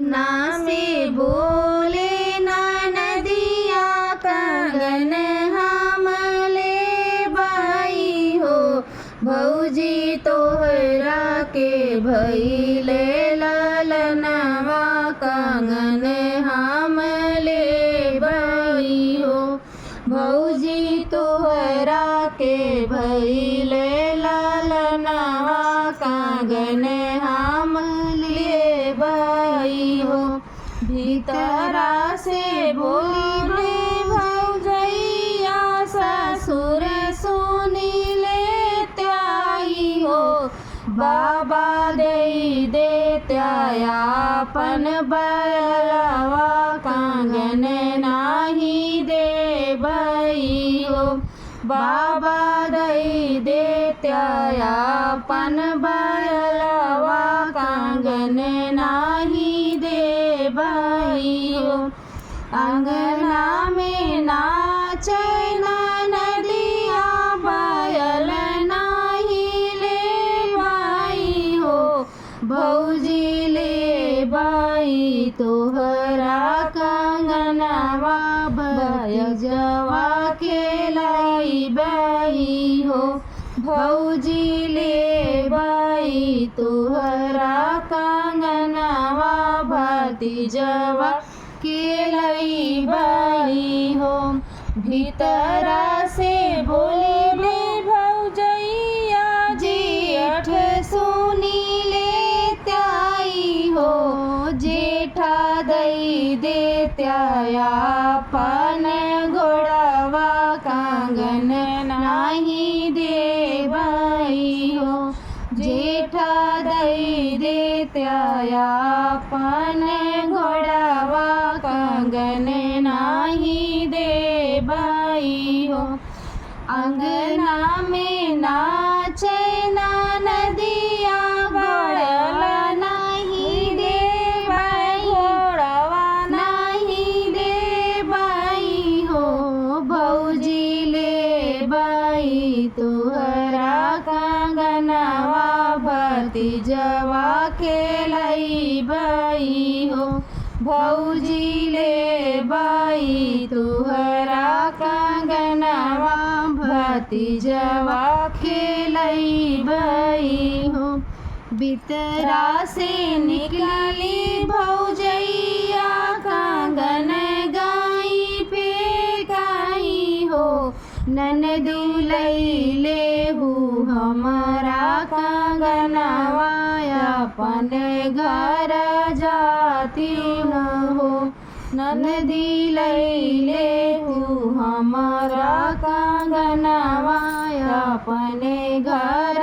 नासे बोले ना नदिया कंगन हमले बाई हो। भौजी तोहरा के भइले ललनवा कंगन हमले बाई हो। भौजी तोहरा के भइले ललनवा कंगन हमले बाई हो। भीतरा से बोले भौजैया ससुर सुनिले त्याई हो। बाबा दे त्यायापन बलवा कंगन नाही देबई हो। बाबा दे त्यायापन बलवा कंगन नाही देबई हो। अंगना में नाचे नदिया बयल नाही ले बाई हो। भौजी ले बाई तोहरा कंगनवा भयजवा के लाई बाई हो। भौजी ले बाई तोहरा कंगनवा भतीजवा के लाई बाई हो। भीतरा से बोले भौजैया जेठ सुनिले त्याई हो। जेठा दे त्यायापन घोड़वा कंगन नाही देबई हो। जेठा दे त्यायापन घोड़वा कंगन नाही देबई हो। अंगना में नाचे नदिया बयल नहीं देबई घोड़वा नहीं देबई हो। भौजी ले बाई तोहरा कंगनवा भतीजवा के लाई बाई हो। भौजी ले बाई तोहरा कंगनवा भतीजवा के लाई बाई हो। भीतरा से निकली भौजैया कंगन गाई फेंकाई हो। ननदू लैले हमारा कंगनवा अपन घर जाती न हो। ननदी लैले हमारा कंगनवा अपने घर